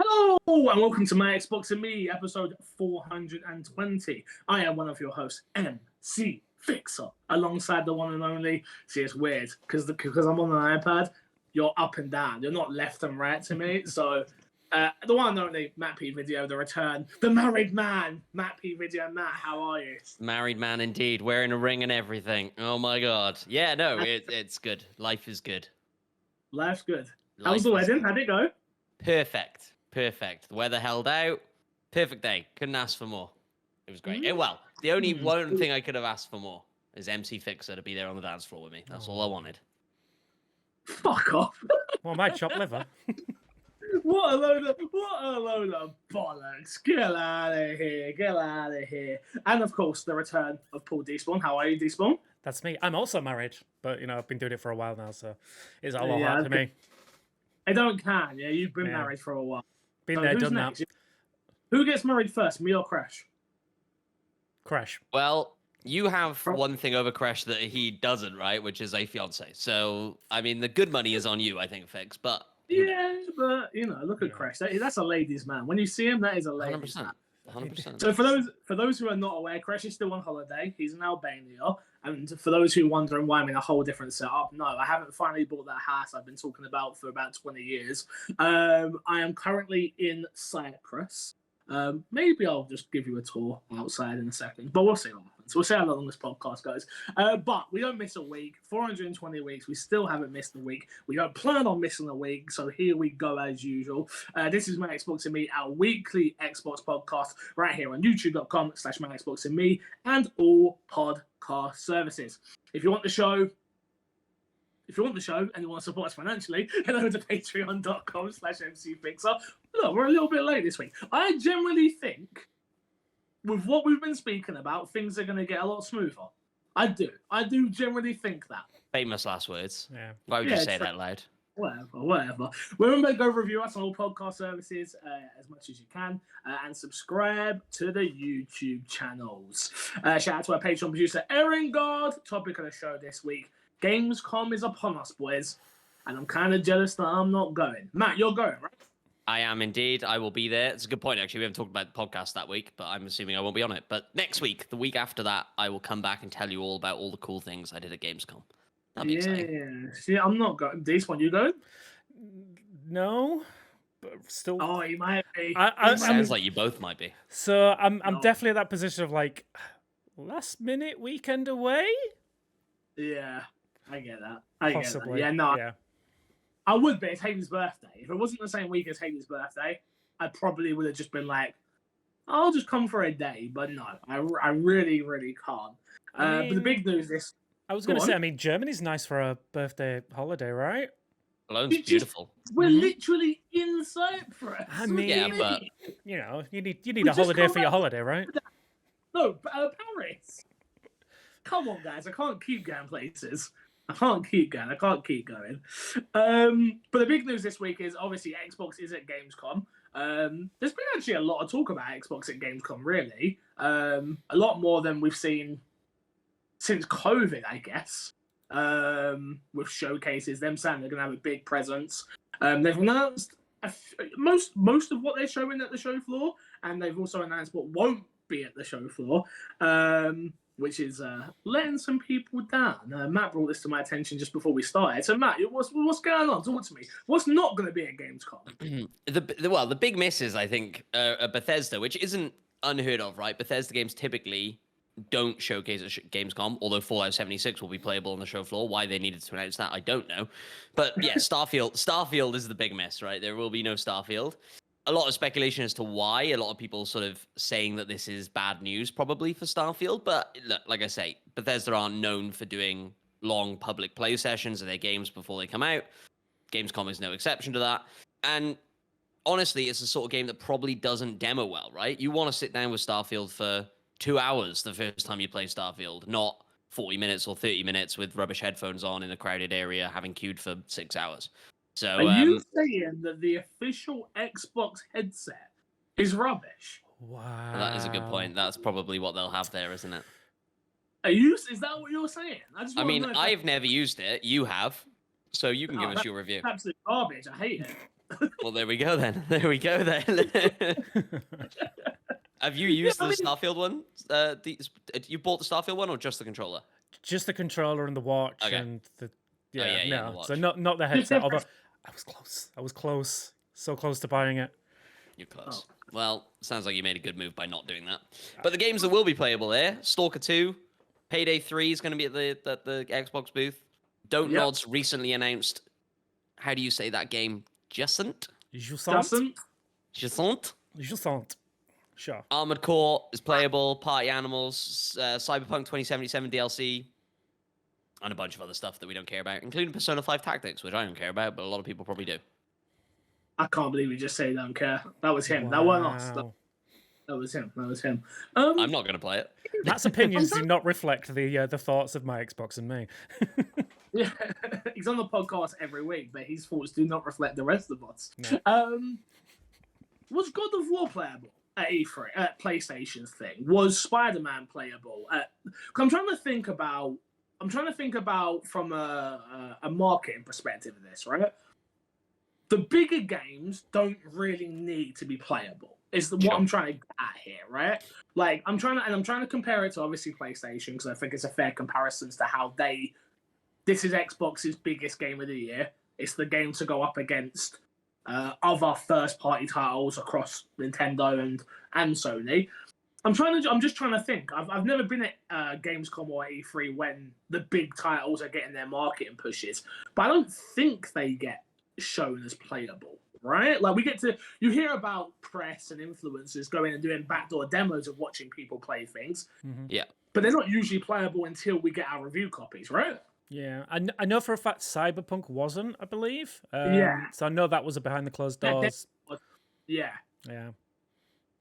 Hello and welcome to My Xbox and Me, episode 420. I am one of your hosts, MC Fixer, alongside the one and only. See, it's weird because I'm on an iPad. You're up and down. You're not left and right to me. So the one and only Matt P Video, the return, the married man, Matt P Video. Matt, how are you? Married man indeed, wearing a ring and everything. Oh my god. Yeah, no, it's good. Life is good. Life's good. How was the wedding? How'd it go? Perfect. Perfect. The weather held out. Perfect day. Couldn't ask for more. It was great. Well, the only one thing I could have asked for more is MC Fixer to be there on the dance floor with me. That's all I wanted. Fuck off. Well, my chopped liver. What a load of bollocks. Get out of here. Get out of here. And of course, the return of Paul Despawn. How are you, Despawn? That's me. I'm also married, but I've been doing it for a while now, so it's a lot hard to me. I don't can. Yeah, you've been married for a while. Been there, done next? that. Who gets married first, me or Crash? Crash. Well, you have one thing over Crash that he doesn't, right? Which is a fiance. So, I mean, the good money is on you, I think, Fix. But but look at Crash. That's a ladies' man. When you see him, that is a ladies' 100%. man. 100%. So for those who are not aware, Crash is still on holiday. He's in Albania. And for those who are wondering why I'm in a whole different setup, no, I haven't finally bought that house I've been talking about for about 20 years. I am currently in Cyprus. Maybe I'll just give you a tour outside in a second, but we'll see what happens. We'll see how long this podcast goes. But we don't miss a week. 420 weeks. We still haven't missed a week. We don't plan on missing a week. So here we go as usual. This is My Xbox and Me, our weekly Xbox podcast right here on youtube.com/My Xbox and Me and all podcast services. If you want the show and you want to support us financially, head over to patreon.com/mcfixer. Look, we're a little bit late this week. I generally think, with what we've been speaking about, things are going to get a lot smoother. I do generally think that. Famous last words. Yeah. Why would you say that loud? Whatever. Remember, go review us on all podcast services as much as you can, and subscribe to the YouTube channels. Shout out to our Patreon producer, Erin Guard. Topic of the show this week: Gamescom is upon us, boys, and I'm kind of jealous that I'm not going. Matt, you're going, right? I am indeed. I will be there. It's a good point, actually. We haven't talked about the podcast that week, but I'm assuming I won't be on it. But next week, the week after that, I will come back and tell you all about all the cool things I did at Gamescom. That'll be exciting. See, I'm not going. This one, you going? No, but still. Oh, you might be. Sounds like you both might be. So I'm definitely at that position of like last minute weekend away. Yeah, I get that. Possibly. Yeah, no. Yeah. I would be. It's Haley's birthday. If it wasn't the same week as Haley's birthday, I probably would have just been like, I'll just come for a day. But no, I really, really can't. But the big news is... I was going to say, Germany's nice for a birthday holiday, right? Cologne's beautiful. We're literally in Cyprus. I mean, yeah, but... you need a holiday for your holiday, right? No, Paris. Come on, guys. I can't keep going places. I can't keep going. But the big news this week is obviously Xbox is at Gamescom. There's been actually a lot of talk about Xbox at Gamescom, really. A lot more than we've seen since COVID, I guess. With showcases, them saying they're going to have a big presence. They've announced most of what they're showing at the show floor, and they've also announced what won't be at the show floor. Which is letting some people down. Matt brought this to my attention just before we started. So, Matt, what's going on? Talk to me. What's not going to be at Gamescom? The big misses, I think, are Bethesda, which isn't unheard of, right? Bethesda games typically don't showcase at Gamescom, although Fallout 76 will be playable on the show floor. Why they needed to announce that, I don't know. But yeah, Starfield is the big miss, right? There will be no Starfield. A lot of speculation as to why. A lot of people sort of saying that this is bad news probably for Starfield. But look, like I say, Bethesda aren't known for doing long public play sessions of their games before they come out. Gamescom is no exception to that. And honestly, it's the sort of game that probably doesn't demo well, right? You want to sit down with Starfield for 2 hours the first time you play Starfield, not 40 minutes or 30 minutes with rubbish headphones on in a crowded area having queued for 6 hours. So, are you saying that the official Xbox headset is rubbish? Wow. That is a good point. That's probably what they'll have there, isn't it? Is that what you're saying? I mean, I've never used it. You have. So you can give us your review. Absolute garbage. I hate it. Well, there we go then. There we go then. Have you used the Starfield one? You bought the Starfield one or just the controller? Just the controller and the watch Okay. and the yeah, the no. watch. So not the headset. Although I was close. I was close. So close to buying it. You're close. Well, sounds like you made a good move by not doing that. But the games that will be playable there: Stalker 2, Payday 3 is going to be at the Xbox booth. Don't Nods recently announced. How do you say that game? Jusant. Sure. Armored Core is playable. Party Animals, Cyberpunk 2077 DLC, and a bunch of other stuff that we don't care about, including Persona 5 Tactics, which I don't care about, but a lot of people probably do. I can't believe you just say don't care. That was him. Wow. That wasn't us. That was him. That was him. I'm not going to play it. Matt's opinions do not reflect the thoughts of my Xbox and me. Yeah, he's on the podcast every week, but his thoughts do not reflect the rest of us. No. Was God of War playable at E3, at PlayStation's thing? Was Spider-Man playable? I'm trying to think about from a marketing perspective of this, right? The bigger games don't really need to be playable. Is what I'm trying to get at here, right? Like I'm trying to compare it to obviously PlayStation because I think it's a fair comparison to how this is Xbox's biggest game of the year. It's the game to go up against other first-party titles across Nintendo and Sony. I'm just trying to think. I've never been at Gamescom or E3 when the big titles are getting their marketing pushes, but I don't think they get shown as playable, right? Like you hear about press and influencers going and doing backdoor demos of watching people play things. Mm-hmm. Yeah, but they're not usually playable until we get our review copies, right? Yeah, I know for a fact Cyberpunk wasn't, I believe. So I know that was a behind the closed doors. Yeah. Yeah.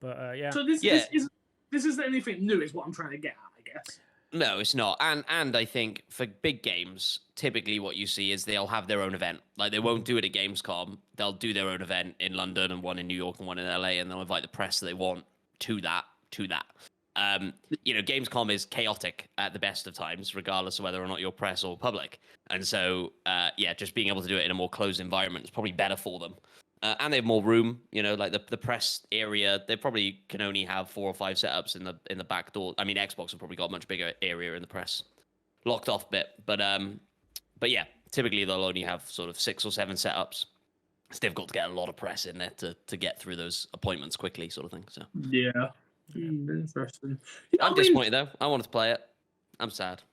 But yeah. So this isn't anything new, is what I'm trying to get at, I guess. No, it's not. And I think for big games, typically what you see is they'll have their own event. Like they won't do it at Gamescom. They'll do their own event in London and one in New York and one in LA, and they'll invite the press that they want to that. Gamescom is chaotic at the best of times, regardless of whether or not you're press or public. And so, just being able to do it in a more closed environment is probably better for them. And they have more room, like the press area. They probably can only have 4 or 5 setups in the back door. I mean, Xbox have probably got a much bigger area in the press, locked off bit. But yeah, typically they'll only have sort of 6 or 7 setups. It's difficult to get a lot of press in there to get through those appointments quickly, sort of thing. So yeah. Interesting. I'm disappointed though. I wanted to play it. I'm sad.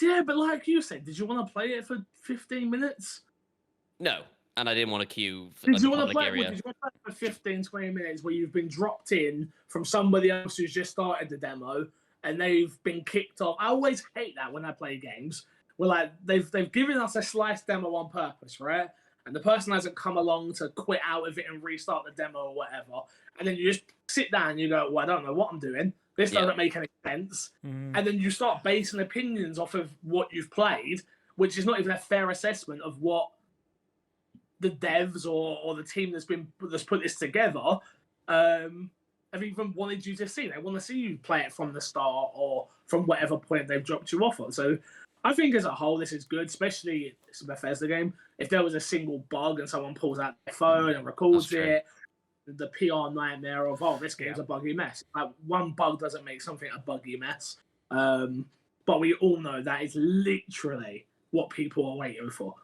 Yeah, but like you said, did you want to play it for 15 minutes? No, and I didn't want to queue for Did you want to public play area. Did you want to play for 15, 20 minutes where you've been dropped in from somebody else who's just started the demo and they've been kicked off? I always hate that when I play games where like they've given us a sliced demo on purpose, right? And the person hasn't come along to quit out of it and restart the demo or whatever. And then you just sit down and you go, well, I don't know what I'm doing. This doesn't make any sense. Mm. And then you start basing opinions off of what you've played, which is not even a fair assessment of what the devs or the team that's put this together have even wanted you to see. They want to see you play it from the start or from whatever point they've dropped you off on. So I think as a whole, this is good, especially it's a Bethesda game. If there was a single bug and someone pulls out their phone and records it, the PR nightmare of, this game's a buggy mess. Like, one bug doesn't make something a buggy mess. But we all know that is literally what people are waiting for.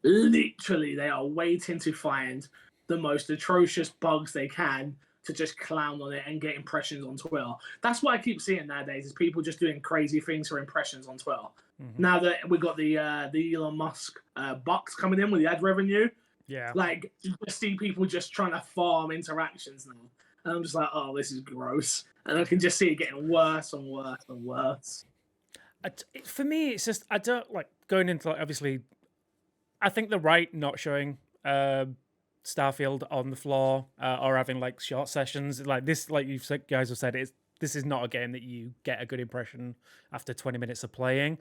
Literally, they are waiting to find the most atrocious bugs they can to just clown on it and get impressions on Twitter. That's what I keep seeing nowadays, is people just doing crazy things for impressions on Twitter. Mm-hmm. Now that we got the Elon Musk bucks coming in with the ad revenue, like you just see people just trying to farm interactions now. And I'm just like, oh, this is gross. And I can just see it getting worse and worse and worse. For me, it's just, I don't like going into, like, obviously, I think they're right not showing Starfield on the floor or having like short sessions like this. Like you guys have said, this is not a game that you get a good impression after 20 minutes of playing.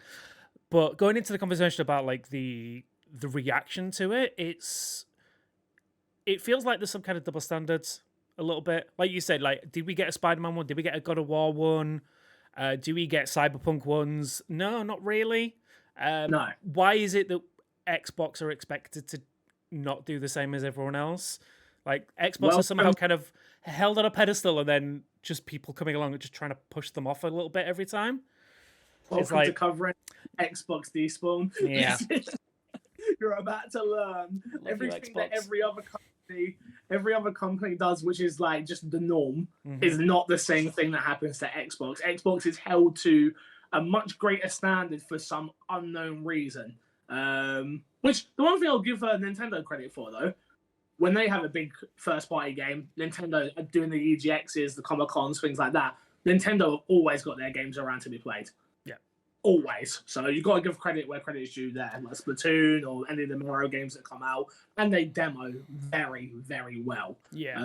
But going into the conversation about like the reaction to it, it feels like there's some kind of double standards a little bit. Like you said, like, did we get a Spider-Man one? Did we get a God of War one? Do we get Cyberpunk ones? No, not really. No. Why is it that Xbox are expected to not do the same as everyone else. Like Xbox Well, are somehow kind of held on a pedestal, and then just people coming along and just trying to push them off a little bit every time. Welcome like- to covering Xbox despawn. Yeah. You're about to learn Love you, everything that Xbox. every other company does, which is like just the norm, Mhm. is not the same thing that happens to Xbox. Xbox is held to a much greater standard for some unknown reason. Which the one thing I'll give Nintendo credit for though, when they have a big first party game, Nintendo are doing the EGXs, the Comic Cons, things like that. Nintendo have always got their games around to be played. Yeah. Always. So you've got to give credit where credit is due there, like Splatoon or any of the Mario games that come out, and they demo very, very well. Yeah.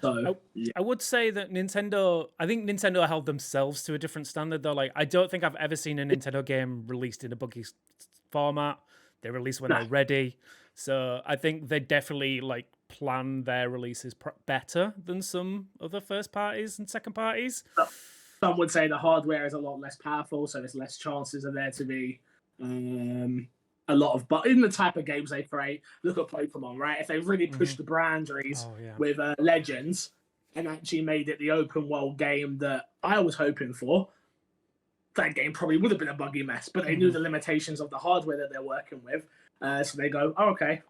I would say that I think Nintendo held themselves to a different standard though. Like, I don't think I've ever seen a Nintendo game released in a buggy format. They release when they're ready. So I think they definitely like plan their releases better than some other first parties and second parties. Some would say the hardware is a lot less powerful, so there's less chances of there to be a lot of. But in the type of games they create, look at Pokemon, right? If they really pushed the boundaries with Legends and actually made it the open world game that I was hoping for, that game probably would have been a buggy mess. But they knew the limitations of the hardware that they're working with, so they go, "Oh, okay,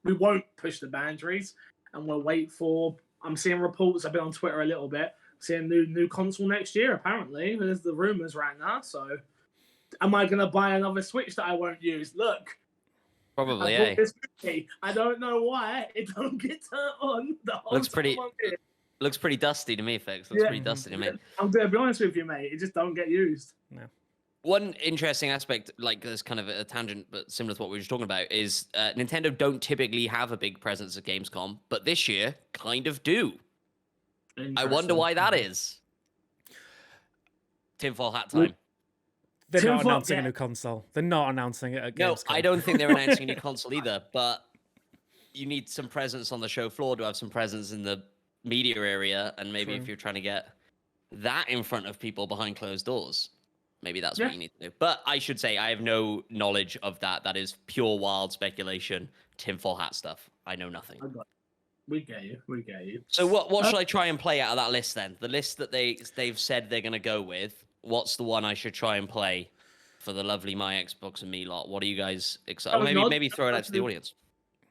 we won't push the boundaries, and we'll wait for." I'm seeing reports. I've been on Twitter a little bit. Seeing new console next year, apparently. There's the rumors right now. So, am I going to buy another Switch that I won't use? Look. Probably, I bought this movie. I don't know why it don't get turned on. The whole Looks pretty dusty to me, Fix. Looks pretty dusty to me. I'm going to be honest with you, mate. It just don't get used. No. One interesting aspect, like there's kind of a tangent, but similar to what we were just talking about, is Nintendo don't typically have a big presence at Gamescom, but this year kind of do. I wonder why that is. Tinfoil hat time. They're not announcing a new console. They're not announcing it at Gamescom. No, I don't think they're announcing a new console either, but you need some presence on the show floor to have some presence in the media area, and maybe if you're trying to get that in front of people behind closed doors, maybe that's what you need to do. But I should say, I have no knowledge of that. That is pure wild speculation, tinfoil hat stuff. I know nothing. We get you. So what should I try and play out of that list then? The list that they've said they're going to go with. What's the one I should try and play for the lovely My Xbox and me lot? What are you guys excited? Maybe throw it out to the audience.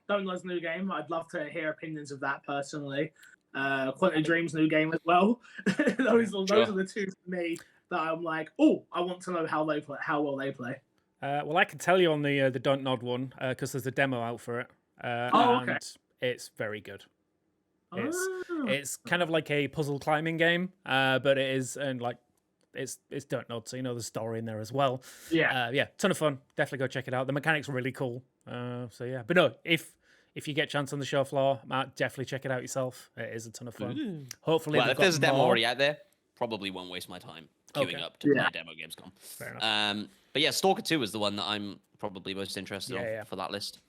Don't Nod's new game. I'd love to hear opinions of that personally. Quantum Dream's new game as well. those are the two for me that I'm like, oh, I want to know how well they play. Well, I can tell you on the Don't Nod one because there's a demo out for it. Okay. It's very good. It's kind of like a puzzle climbing game, but it is it's Don't Nod, so you know the story in there as well. Yeah, ton of fun. Definitely go check it out. The mechanics are really cool. So yeah, but no, if you get a chance on the show floor, Matt, definitely check it out yourself. It is a ton of fun. Hopefully, if there's a demo already out there, probably won't waste my time queuing up to play demo Gamescom. Fair enough. But yeah, Stalker 2 is the one that I'm probably most interested in for that list.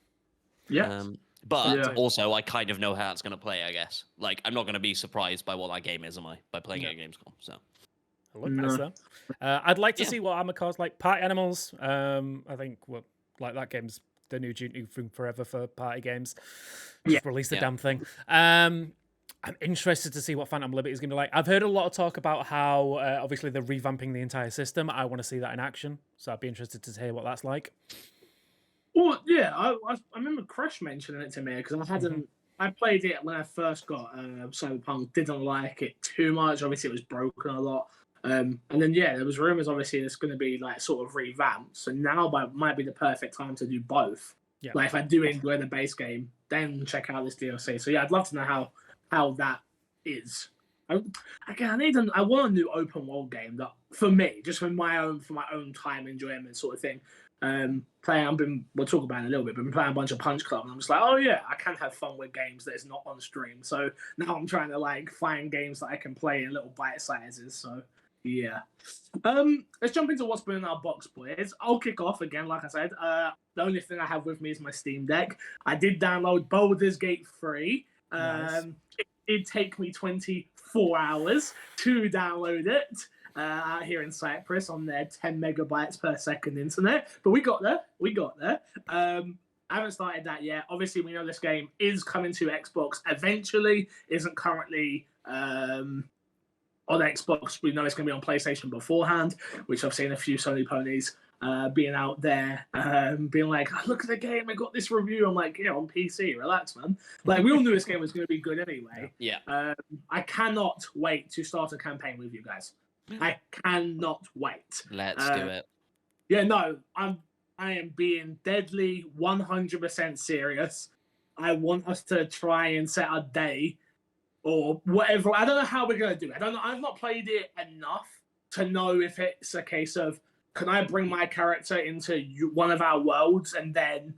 Yeah. But also, I kind of know how it's going to play, I guess. Like, I'm not going to be surprised by what that game is, am I? By playing it at Gamescom, so. Look nice, though. I'd like to see what Armourcore's like. Party Animals, I think, like that game's the new Duty thing forever for party games. Just release the damn thing. I'm interested to see what Phantom Liberty is going to be like. I've heard a lot of talk about how, obviously, they're revamping the entire system. I want to see that in action, so I'd be interested to hear what that's like. Well, yeah, I remember Crash mentioning it to me because I played it when I first got Cyberpunk, didn't like it too much. Obviously, it was broken a lot. And then, there was rumors, obviously, it's going to be, like, sort of revamped. So now might be the perfect time to do both. Yeah. Like, if I do enjoy the base game, then check out this DLC. So, yeah, I'd love to know how that is. I want a new open world game that, for me, just for my own time enjoyment sort of thing. We'll talk about it in a little bit, but I've been playing a bunch of Punch Club, and I'm just like, oh yeah, I can have fun with games that is not on stream. So now I'm trying to like find games that I can play in little bite sizes. So yeah, let's jump into what's been in our box, boys. I'll kick off again, like I said. The only thing I have with me is my Steam Deck. I did download Baldur's Gate 3. Nice. It did take me 24 hours to download it. Out here in Cyprus on their 10 megabytes per second internet, but we got there. I haven't started that yet. Obviously, we know this game is coming to Xbox eventually. Isn't currently on Xbox. We know it's going to be on PlayStation beforehand, which I've seen a few Sony ponies being out there, being like, oh, look at the game, I got this review. I'm like, yeah, on PC, relax, man. Like, we all knew this game was going to be good anyway. Yeah. I cannot wait to start a campaign with you guys. I cannot wait. Let's do it. Yeah, no, I am being deadly 100% serious. I want us to try and set a day or whatever. I don't know how we're going to do it. I don't know. I've not played it enough to know if it's a case of, can I bring my character into one of our worlds and then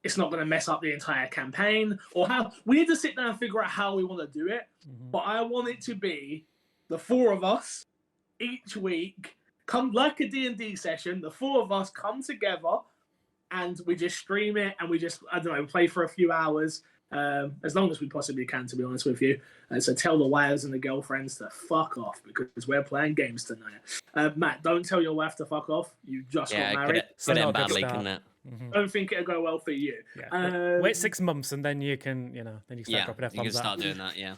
it's not going to mess up the entire campaign? Or how we need to sit down and figure out how we want to do it. But I want it to be the four of us each week, come like a D&D session. The four of us come together and we just stream it and we just, I don't know, play for a few hours. As long as we possibly can, to be honest with you. So tell the wives and the girlfriends to fuck off because we're playing games tonight. Matt, don't tell your wife to fuck off. You just got married. Could end badly, couldn't it? Don't think it'll go well for you. Yeah. Wait 6 months and then you can, then you start dropping F-bombs. You can start doing that, yeah.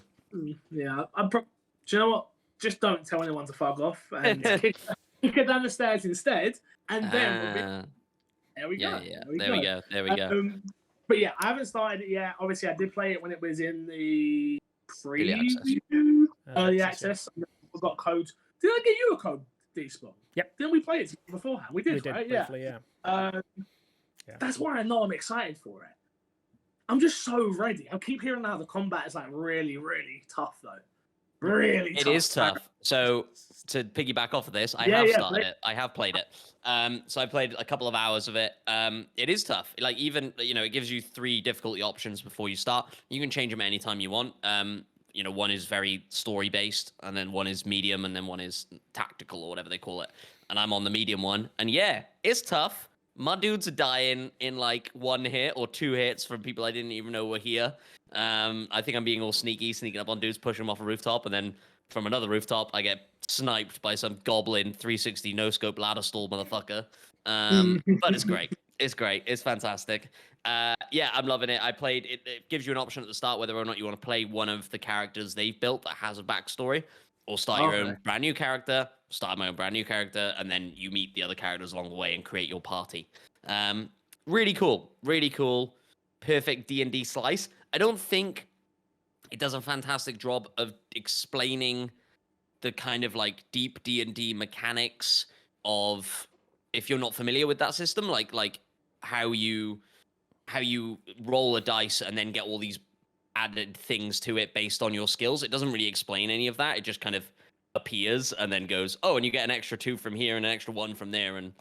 Yeah. Do you know what? Just don't tell anyone to fuck off and kick her down the stairs instead. And then there we go. Yeah. There we go. But yeah, I haven't started it yet. Obviously, I did play it when it was in the early access. We got code. Did I get you a code, D-Spot? Yep. Didn't we play it beforehand? We did, right? Briefly, yeah. That's why I know I'm excited for it. I'm just so ready. I keep hearing how the combat is like really, really tough, though. Really tough. It is tough. So to piggyback off of this, I have started it. I have played it. So I played a couple of hours of it. It is tough. Like even, it gives you 3 difficulty options before you start. You can change them anytime you want. One is very story based, and then one is medium, and then one is tactical or whatever they call it. And I'm on the medium one. And yeah, it's tough. My dudes are dying in like 1 hit or 2 hits from people I didn't even know were here. I think I'm being all sneaking up on dudes, pushing them off a rooftop, and then from another rooftop, I get sniped by some goblin 360 no-scope ladder stall motherfucker. But it's great. It's great. It's fantastic. Yeah, I'm loving it. I played it. It gives you an option at the start whether or not you want to play one of the characters they've built that has a backstory, or start your own brand new character, start my own brand new character, and then you meet the other characters along the way and create your party. Really cool. Really cool. Perfect D&D slice. I don't think it does a fantastic job of explaining the kind of like deep D&D mechanics of, if you're not familiar with that system, like how you roll a dice and then get all these added things to it based on your skills. It doesn't really explain any of that. It just kind of appears and then goes, oh, and you get an extra 2 from here and an extra 1 from there, and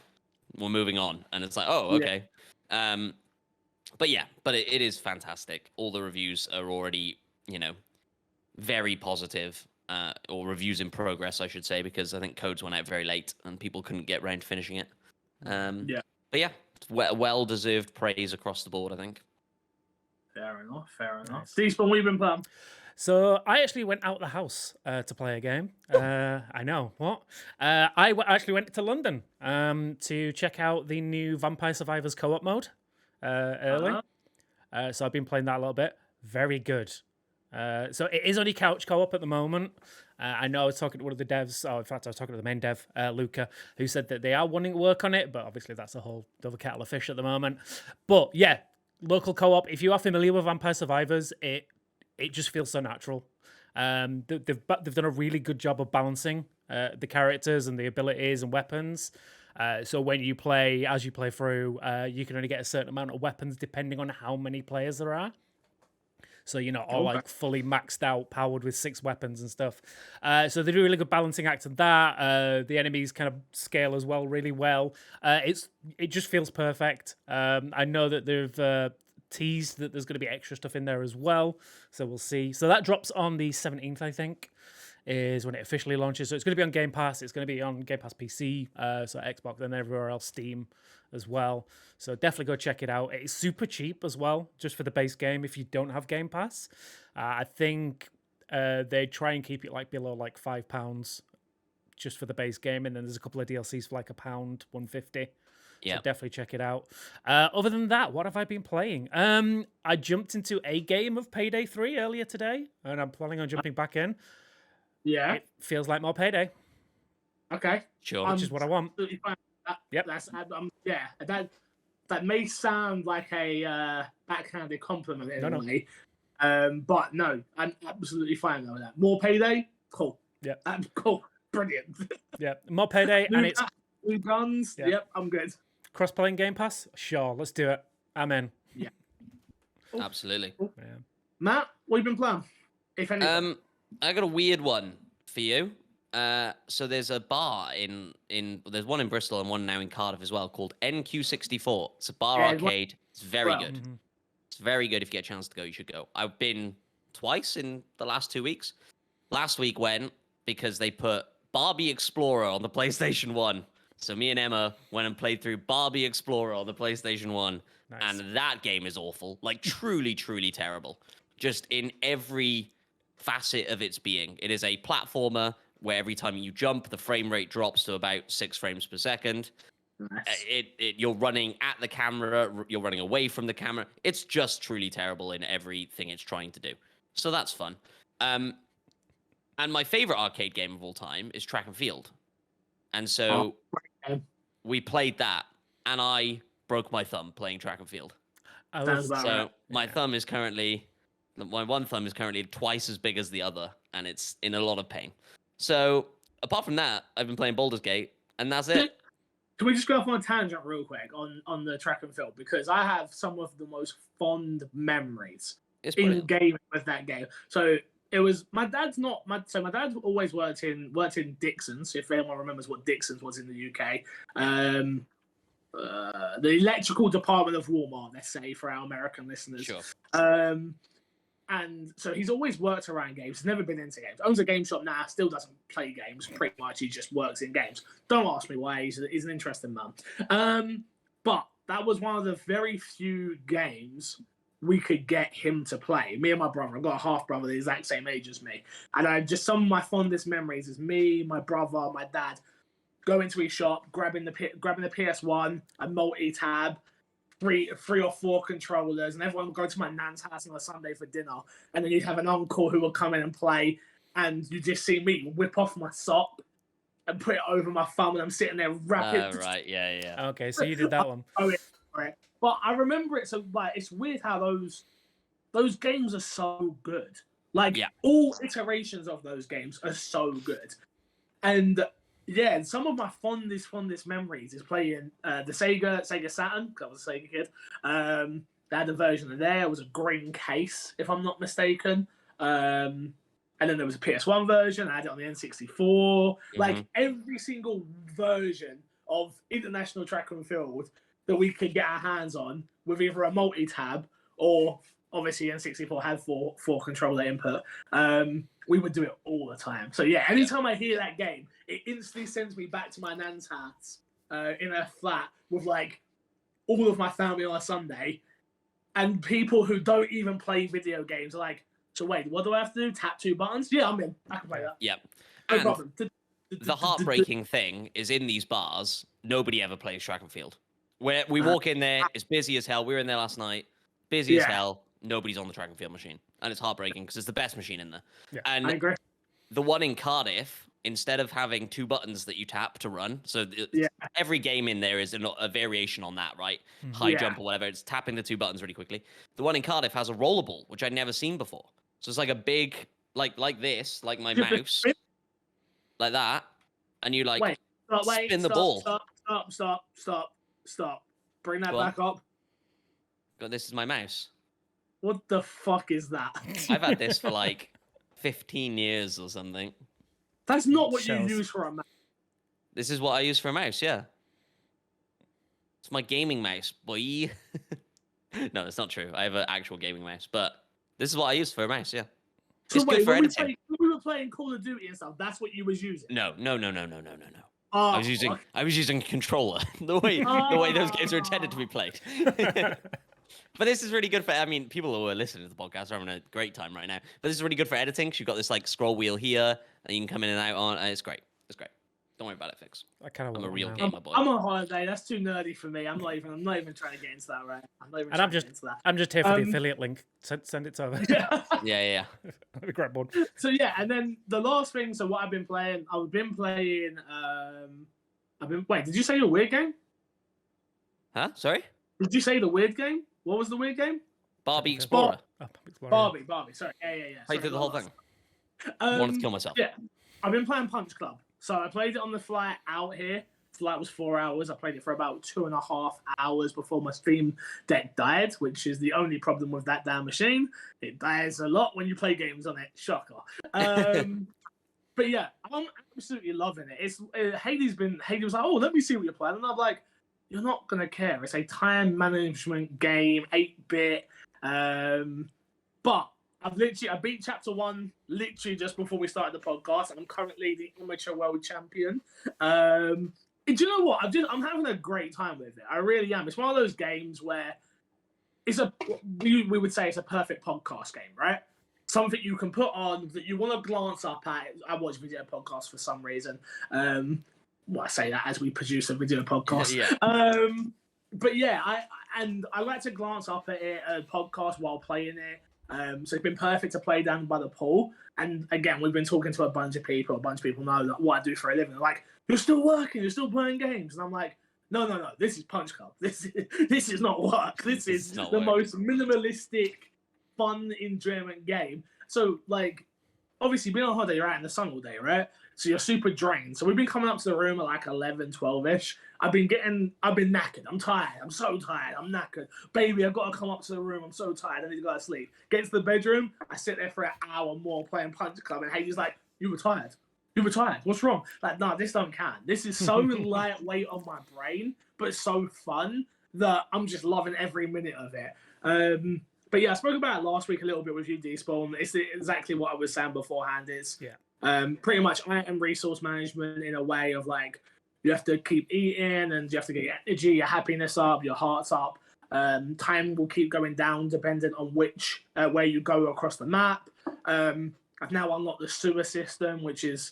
we're moving on. And it's like, oh, okay. Yeah. But it is fantastic. All the reviews are already, very positive, or reviews in progress, I should say, because I think codes went out very late and people couldn't get around to finishing it. But yeah, well-deserved praise across the board, I think. Fair enough. Nice. Steve, what have you been playing? So I actually went out the house to play a game. I know, what? I actually went to London to check out the new Vampire Survivors co-op mode early. So I've been playing that a little bit. Very good. So it is only couch co-op at the moment. I know I was talking to one of the devs, in fact I was talking to the main dev, Luca, who said that they are wanting to work on it, but obviously that's a whole other kettle of fish at the moment. But yeah, local co-op, if you are familiar with Vampire Survivors, it just feels so natural. They've done a really good job of balancing the characters and the abilities and weapons. So when you play, as you play through, you can only get a certain amount of weapons depending on how many players there are. So you're not all like fully maxed out, powered with 6 weapons and stuff. So they do a really good balancing act of that. The enemies kind of scale as well, really well. It just feels perfect. I know that they've teased that there's going to be extra stuff in there as well. So we'll see. So that drops on the 17th, I think, is when it officially launches. So it's going to be on Game Pass. It's going to be on Game Pass PC, so Xbox, and everywhere else, Steam as well. So definitely go check it out. It's super cheap as well, just for the base game if you don't have Game Pass. I think they try and keep it like below like £5 just for the base game, and then there's a couple of DLCs for like £1, 150. Yeah. So definitely check it out. Other than that, what have I been playing? I jumped into a game of Payday 3 earlier today, and I'm planning on jumping back in. Yeah. It feels like more Payday, Okay. Sure. which is what I want. Absolutely fine. Yep. That's yeah. That may sound like a backhanded compliment in No. a way, but no, I'm absolutely fine with that. More Payday, cool. Yep. Cool, brilliant. Yeah, more Payday, and it's new guns. Yeah. Yep, I'm good. cross-playing Game Pass. Sure, let's do it. I'm in. Yeah. Absolutely. Yeah. Matt, what have you been playing? If anything. I got a weird one for you. So there's a bar in there's one in Bristol and one now in Cardiff as well called NQ64. It's a bar Yeah, arcade. It's very well. good. It's very good. If you get a chance to go, you should go. I've been twice in the last 2 weeks. Last week went because they put Barbie Explorer on the PlayStation 1. So me and Emma went and played through Barbie Explorer on the PlayStation 1. Nice. And that game is awful. Like truly, truly terrible. Just in every facet of its being. It is a platformer where every time you jump, the frame rate drops to about 6 frames per second. Nice. You're running at the camera, you're running away from the camera. It's just truly terrible in everything it's trying to do. So that's fun. And my favorite arcade game of all time is Track and Field. And so we played that, and I broke my thumb playing Track and Field. So my thumb is currently, my one thumb is currently twice as big as the other, and it's in a lot of pain. So apart from that, I've been playing Baldur's Gate, and that's it. Can we just go off on a tangent real quick on the Track and Field, because I have some of the most fond memories in game with that game. So it was my dad's my dad always worked in Dixon's, if anyone remembers what Dixon's was in the UK. The electrical department of Walmart, let's say, for our American listeners. Sure. And so he's always worked around games. He's never been into games. Owns a game shop now. Still doesn't play games. Pretty much, he just works in games. Don't ask me why. He's an interesting man. But that was one of the very few games we could get him to play. Me and my brother. I've got a half brother the exact same age as me. And some of my fondest memories is me, my brother, my dad going to his shop, grabbing the PS1, a multi-tab, three or four controllers, and everyone would go to my nan's house on a Sunday for dinner, and then you'd have an uncle who would come in and play, and you just see me whip off my sock and put it over my thumb, and I'm sitting there rapping. Right, yeah. Okay, so you did that one. Right. But I remember it, so like it's weird how those games are so good. Like all iterations of those games are so good, and yeah, and some of my fondest memories is playing the Sega Saturn, because I was a Sega kid. They had a version of there. It was a green case, if I'm not mistaken. And then there was a PS1 version. I had it on the N64. Mm-hmm. Like every single version of International Track and Field that we could get our hands on with either a multi-tab or obviously N64 had four controller input. We would do it all the time. So yeah, anytime I hear that game, it instantly sends me back to my nan's house in her flat with like all of my family on a Sunday, and people who don't even play video games are like, so wait, what do I have to do? Tap 2 buttons? Yeah, I'm in. I can play that. Yep. No problem. The heartbreaking thing is in these bars, nobody ever plays Track and Field. Where we walk in there, it's busy as hell. We were in there last night, busy as hell. Nobody's on the Track and Field machine, and it's heartbreaking because it's the best machine in there. Yeah, and I agree. The one in Cardiff, instead of having 2 buttons that you tap to run, so every game in there is a variation on that, right? High jump or whatever. It's tapping the 2 buttons really quickly. The one in Cardiff has a rollerball, which I'd never seen before. So it's like a big, like this, like my mouse, like that, and you spin the ball. Stop. Bring that back up. God, this is my mouse. What the fuck is that? I've had this for like 15 years or something. That's not what you use for a mouse. This is what I use for a mouse, yeah. It's my gaming mouse, boy. No, that's not true. I have an actual gaming mouse, but this is what I use for a mouse, yeah. So it's good for editing. When we were playing Call of Duty and stuff, that's what you was using? No. Oh, I was using a controller. the way those games are intended to be played. But this is really good for, I mean, people who are listening to the podcast are having a great time right now. But this is really good for editing, because you've got this like scroll wheel here, and you can come in and out on, and it's great. It's great. Don't worry about it, Fix. I kind of I'm a real now. gamer boy. I'm on holiday. That's too nerdy for me. I'm not even trying to get into that, right? I'm just here for the affiliate link. Send it over. Yeah. Yeah. That'd be great, bud. So yeah, and then the last thing. So what I've been playing. Wait, did you say your weird game? Huh? Sorry? Did you say the weird game? What was the weird game? Barbie Explorer. Barbie. Sorry. Yeah. Played through the whole thing. I Wanted to kill myself. Yeah, I've been playing Punch Club. So I played it on the flight out here. Flight was 4 hours. I played it for about 2.5 hours before my Steam Deck died, which is the only problem with that damn machine. It dies a lot when you play games on it. Shocker. But yeah, I'm absolutely loving it. Haley was like, oh, let me see what you're playing. And I'm like, you're not going to care. It's a time management game, 8-bit. But I beat chapter 1 literally just before we started the podcast, and I'm currently the amateur world champion. Do you know what? I'm having a great time with it. I really am. It's one of those games where we would say it's a perfect podcast game, right? Something you can put on that you want to glance up at. I watch video podcasts for some reason. I say that as we produce a video podcast. Yeah. But yeah, I like to glance up at it, a podcast while playing it. So it's been perfect to play down by the pool. And again, we've been talking to a bunch of people. A bunch of people know that what I do for a living. They're like, you're still working, you're still playing games. And I'm like, no. This is Punch Club. This is not work. This is the most minimalistic, fun, enjoyment game. So like, obviously being on holiday, you're out in the sun all day, right? So you're super drained. So we've been coming up to the room at like 11, 12-ish. I've been knackered. I'm tired. I'm so tired. I'm knackered. Baby, I've got to come up to the room. I'm so tired. I need to go to sleep. Get to the bedroom. I sit there for an hour more playing Punch Club. And Haley's like, you were tired. What's wrong? Like, no, this don't count. This is so lightweight on my brain, but it's so fun that I'm just loving every minute of it. But yeah, I spoke about it last week a little bit with you, D-Spawn. It's exactly what I was saying beforehand. It's pretty much item resource management in a way of like, you have to keep eating and you have to get your energy, your happiness up, your heart's up. Time will keep going down depending on which where you go across the map. I've now unlocked the sewer system, which is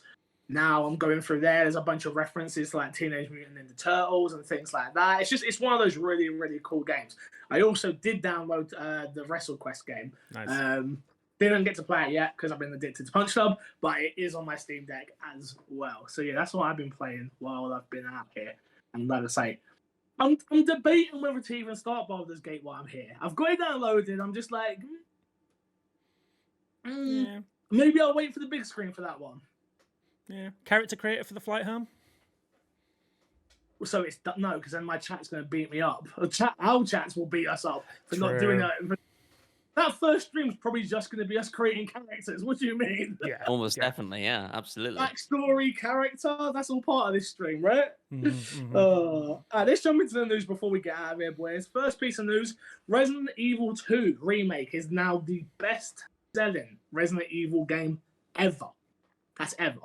now I'm going through there. There's a bunch of references to like Teenage Mutant Ninja Turtles and things like that. It's one of those really, really cool games. I also did download the WrestleQuest game. Nice. Didn't get to play it yet because I've been addicted to Punch Club, but it is on my Steam Deck as well. So yeah, that's what I've been playing while I've been out here. And like I say, I'm debating whether to even start Baldur's Gate while I'm here. I've got it downloaded. I'm just like, maybe I'll wait for the big screen for that one. Yeah. Character creator for the flight home? So it's no, because then my chat's going to beat me up. Our chats will beat us up for not doing that. That first stream's probably just going to be us creating characters. What do you mean? Yeah, almost definitely. Yeah, absolutely. Backstory, character, that's all part of this stream, right? Let's jump into the news before we get out of here, boys. First piece of news, Resident Evil 2 Remake is now the best-selling Resident Evil game ever. That's ever.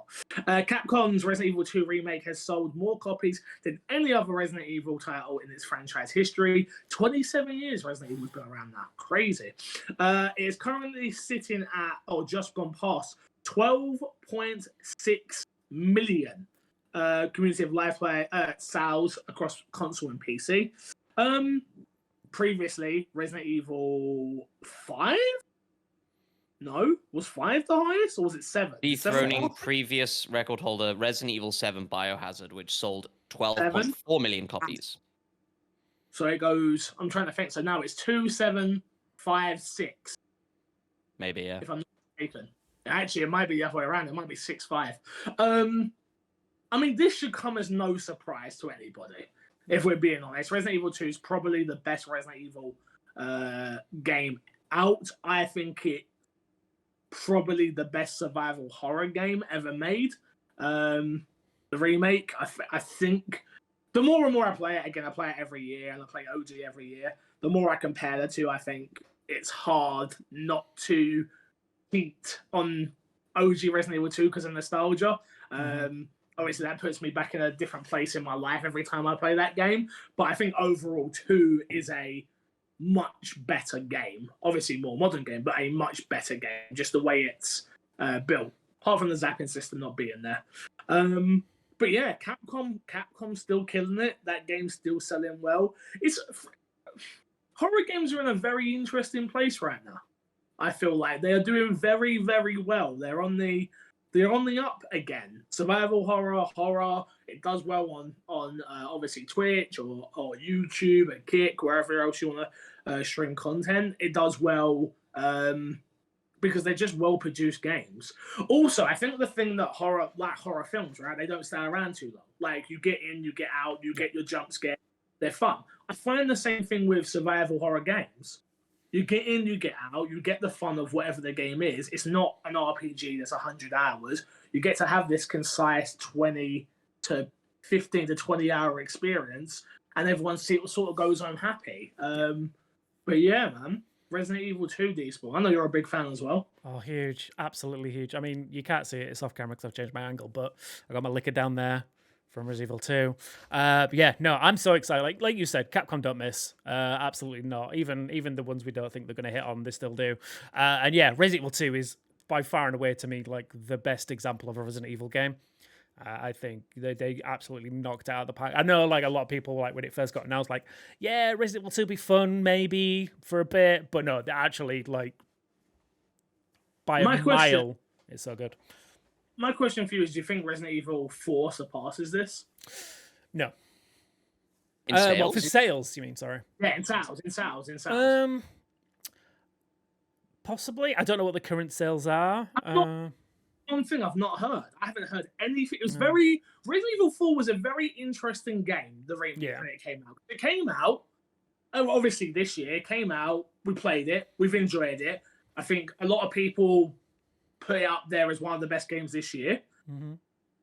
Capcom's Resident Evil 2 Remake has sold more copies than any other Resident Evil title in its franchise history. 27 years Resident Evil's been around now. Crazy. It is currently sitting at, just gone past, 12.6 million community of live play sales across console and PC. Previously, Resident Evil 5? No, was 5 the highest, or was it 7? Dethroning previous record holder Resident Evil 7 Biohazard, which sold 12.4 million copies. So it goes, I'm trying to think, so now it's 2756. Maybe, yeah. If I'm not mistaken. Actually, it might be the other way around. It might be 65. I mean, this should come as no surprise to anybody, if we're being honest. Resident Evil 2 is probably the best Resident Evil game out. I think it probably the best survival horror game ever made. The remake, I think, the more and more I play it, again, I play it every year, and I play OG every year, the more I compare the two, I think it's hard not to cheat on OG Resident Evil 2 because of nostalgia. Obviously, that puts me back in a different place in my life every time I play that game, but I think overall 2 is a much better game. Obviously more modern game, but a much better game, just the way it's built, apart from the zapping system not being there. But yeah, Capcom's still killing it. That game's still selling well. It's horror games are in a very interesting place right now. I feel like they are doing very, very well. They're on the up again. Survival horror. It does well on obviously Twitch or YouTube and Kick, wherever else you want to stream content. It does well because they're just well produced games. Also, I think the thing that horror films, right? They don't stay around too long. Like you get in, you get out, you get your jump scare. They're fun. I find the same thing with survival horror games. You get in, you get out, you get the fun of whatever the game is. It's not an RPG that's 100 hours. You get to have this concise 20 to 15 to 20 hour experience, and everyone sort of goes home happy. But yeah, man, Resident Evil 2 D-Sport. I know you're a big fan as well. Oh, huge. Absolutely huge. I mean, you can't see it. It's off camera because I've changed my angle, but I got my liquor down there from Resident Evil 2. But yeah, no, I'm so excited. Like you said, Capcom don't miss. Absolutely not. Even the ones we don't think they're going to hit on, they still do. And yeah, Resident Evil 2 is by far and away to me like the best example of a Resident Evil game. I think they absolutely knocked it out of the park. I know like a lot of people like when it first got announced, like, yeah, Resident Evil 2 be fun maybe for a bit, but no, they actually like by a mile, it's so good. My question for you is: do you think Resident Evil 4 surpasses this? No. In sales? Well, for sales, you mean? Sorry. Yeah, in sales. Possibly. I don't know what the current sales are. One thing I've not heard. I haven't heard anything. It was Resident Evil 4 was a very interesting game. The remake when it came out. It came out. Oh, obviously this year it came out. We played it. We've enjoyed it. I think a lot of people put it up there as one of the best games this year. Mm-hmm.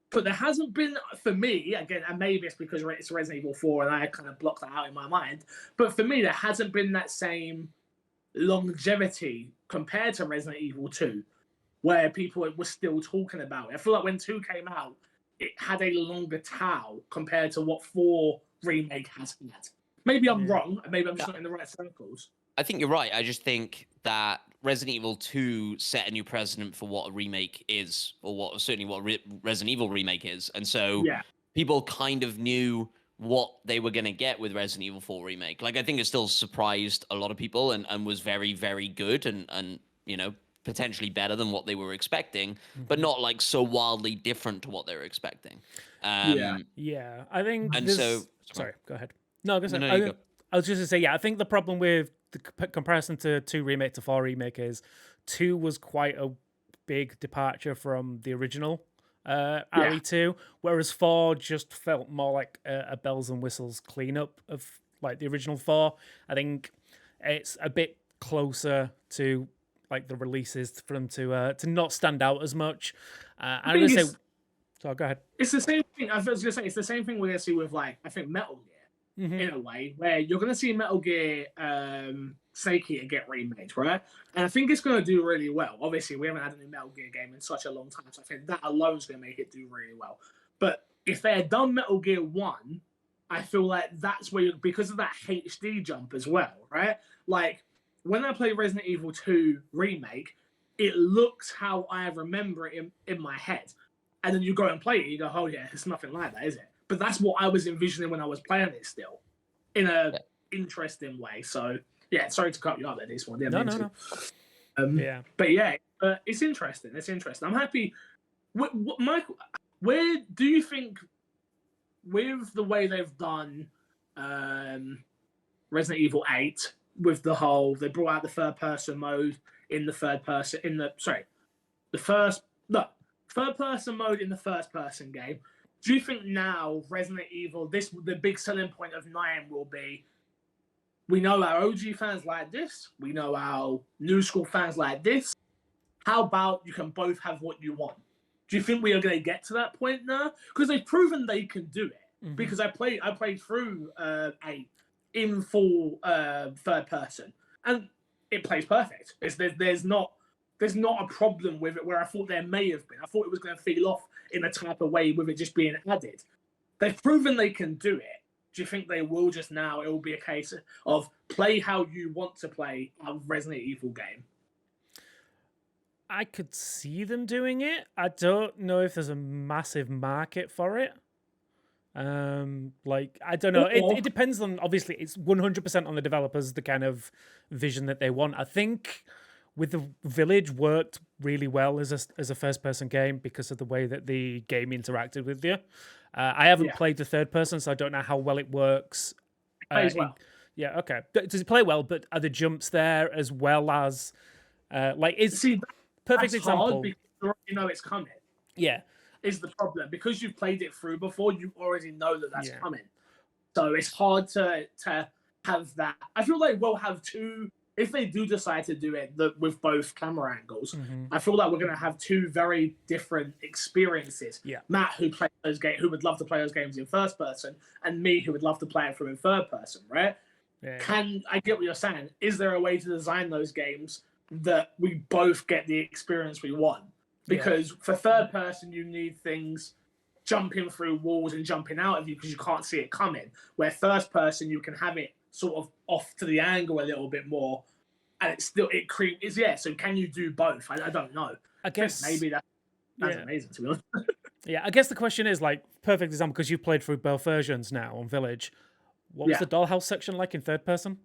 But there hasn't been, for me, again, and maybe it's because it's Resident Evil 4 and I kind of blocked that out in my mind, but for me, there hasn't been that same longevity compared to Resident Evil 2, where people were still talking about it. I feel like when 2 came out, it had a longer tail compared to what 4 remake has had. Maybe I'm wrong. Maybe I'm just not in the right circles. I think you're right. I just think that Resident Evil 2 set a new precedent for what a remake is, or certainly what Resident Evil remake is. And so people kind of knew what they were going to get with Resident Evil 4 remake. Like, I think it still surprised a lot of people and was very, very good and you know, potentially better than what they were expecting, but not like so wildly different to what they were expecting. Yeah, I think. And so, sorry, go ahead. No, go no, ahead. I was just to say, yeah, I think the problem with the comparison to 2 remake to 4 remake is 2 was quite a big departure from the original RE 2, whereas 4 just felt more like a bells and whistles cleanup of like the original 4. I think it's a bit closer to like the releases for them to not stand out as much. I'm gonna say, so go ahead. It's the same thing. I was gonna say it's the same thing we're gonna see with like I think Metal Gear. In a way, where you're going to see Metal Gear Snake Eater get remade, right? And I think it's going to do really well. Obviously, we haven't had a new Metal Gear game in such a long time, so I think that alone is going to make it do really well. But if they had done Metal Gear 1, I feel like that's where, because of that HD jump as well, right? Like, when I play Resident Evil 2 Remake, it looks how I remember it in my head. And then you go and play it, you go, oh yeah, it's nothing like that, is it? But that's what I was envisioning when I was playing it still, in a interesting way. So, yeah, sorry to cut you up there, this one. No. But yeah, it's interesting. It's interesting. I'm happy. Michael, where do you think, with the way they've done Resident Evil 8, with the whole, they brought out the third-person mode in the third-person, third-person mode in the first-person game. Do you think now Resident Evil, the big selling point of 9 will be, we know our OG fans like this, we know our new school fans like this. How about you can both have what you want? Do you think we are going to get to that point now? Because they've proven they can do it. Because I played through 8 in full third person, and it plays perfect. There's not a problem with it where I thought there may have been. I thought it was going to feel off in a type of way with it just being added. They've proven they can do it. Do you think they will just now? It will be a case of play how you want to play a Resident Evil game. I could see them doing it. I don't know if there's a massive market for it. Like, I don't know. Or- It depends on, obviously, it's 100% on the developers, the kind of vision that they want. I think with the Village worked really well as a first person game because of the way that the game interacted with you. I haven't Yeah. played the third person, so I don't know how well it works. Plays well. Yeah, okay. Does it play well? But are the jumps there as well as like is See, perfect that's example? hard because you already know it's coming. Yeah, Is the problem because you've played it through before? You already know that that's Yeah. coming, so it's hard to have that. I feel like we'll have two if they do decide to do it with both camera angles. Mhm. I feel like we're going to have two very different experiences. Yeah. Matt, who plays those games, who would love to play those games in first person, and me, who would love to play it through in third person. Right? Yeah. Can I get what you're saying? Is there a way to design those games that we both get the experience we want? Because for third person, you need things jumping through walls and jumping out of you because you can't see it coming. Where first person, you can have it sort of off to the angle a little bit more, and it creeps. Yeah. So can you do both? I don't know. I guess Maybe that's yeah. amazing to be honest. Yeah, I guess the question is like perfect example because you've played through both versions now on Village. What was Yeah. the dollhouse section like in third person?